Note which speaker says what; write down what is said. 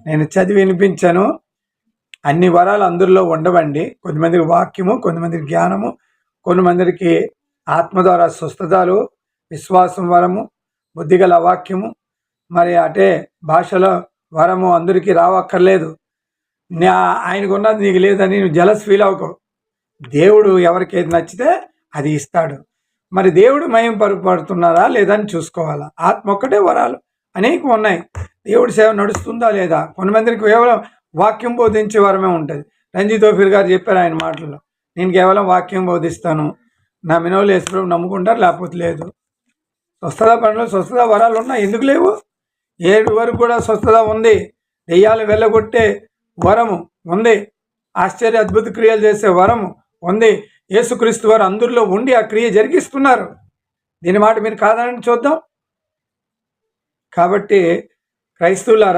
Speaker 1: నేను చదివి వినిపించాను. అన్ని వరాలు అందరిలో ఉండవండి. కొంతమందికి వాక్యము, కొంతమందికి జ్ఞానము, కొంతమందికి ఆత్మ ద్వారా స్వస్థతలు, విశ్వాసం వరము, బుద్ధిగల వాక్యము, మరి అటే భాషలో వరము అందరికీ రావక్కర్లేదు. ఆయనకు ఉన్నది నీకు లేదని నువ్వు జలస్ ఫీల్ అవ్వకు. దేవుడు ఎవరికి ఏది నచ్చితే అది ఇస్తాడు. మరి దేవుడు మహిమ పడుతున్నారా లేదని చూసుకోవాలా. ఆత్మ ఒక్కటే వరాలు అనేకం ఉన్నాయి. దేవుడి సేవ నడుస్తుందా లేదా. కొంతమందికి కేవలం వాక్యం బోధించే వరమే ఉంటుంది. రంజిత్ ఓఫీర్ గారు చెప్పారు ఆయన మాటల్లో, నేను కేవలం వాక్యం బోధిస్తాను, నా మినవులు యేసుప్రభు నమ్ముకుంటారు, లేకపోతే లేదు. స్వస్థత పనులు, స్వస్థత వరాలు ఉన్నాయి, ఎందుకు లేవు? 7 వరకు కూడా స్వస్థత ఉంది. దెయ్యాలు వెళ్ళగొట్టే వరము ఉంది. ఆశ్చర్య అద్భుత క్రియలు చేసే వరము ఉంది. యేసుక్రీస్తు వారు అందరిలో ఉండి ఆ క్రియ జరిగిస్తున్నారు. దీని మాట మీరు కాదని చూద్దాం. కాబట్టి క్రైస్తవులారా,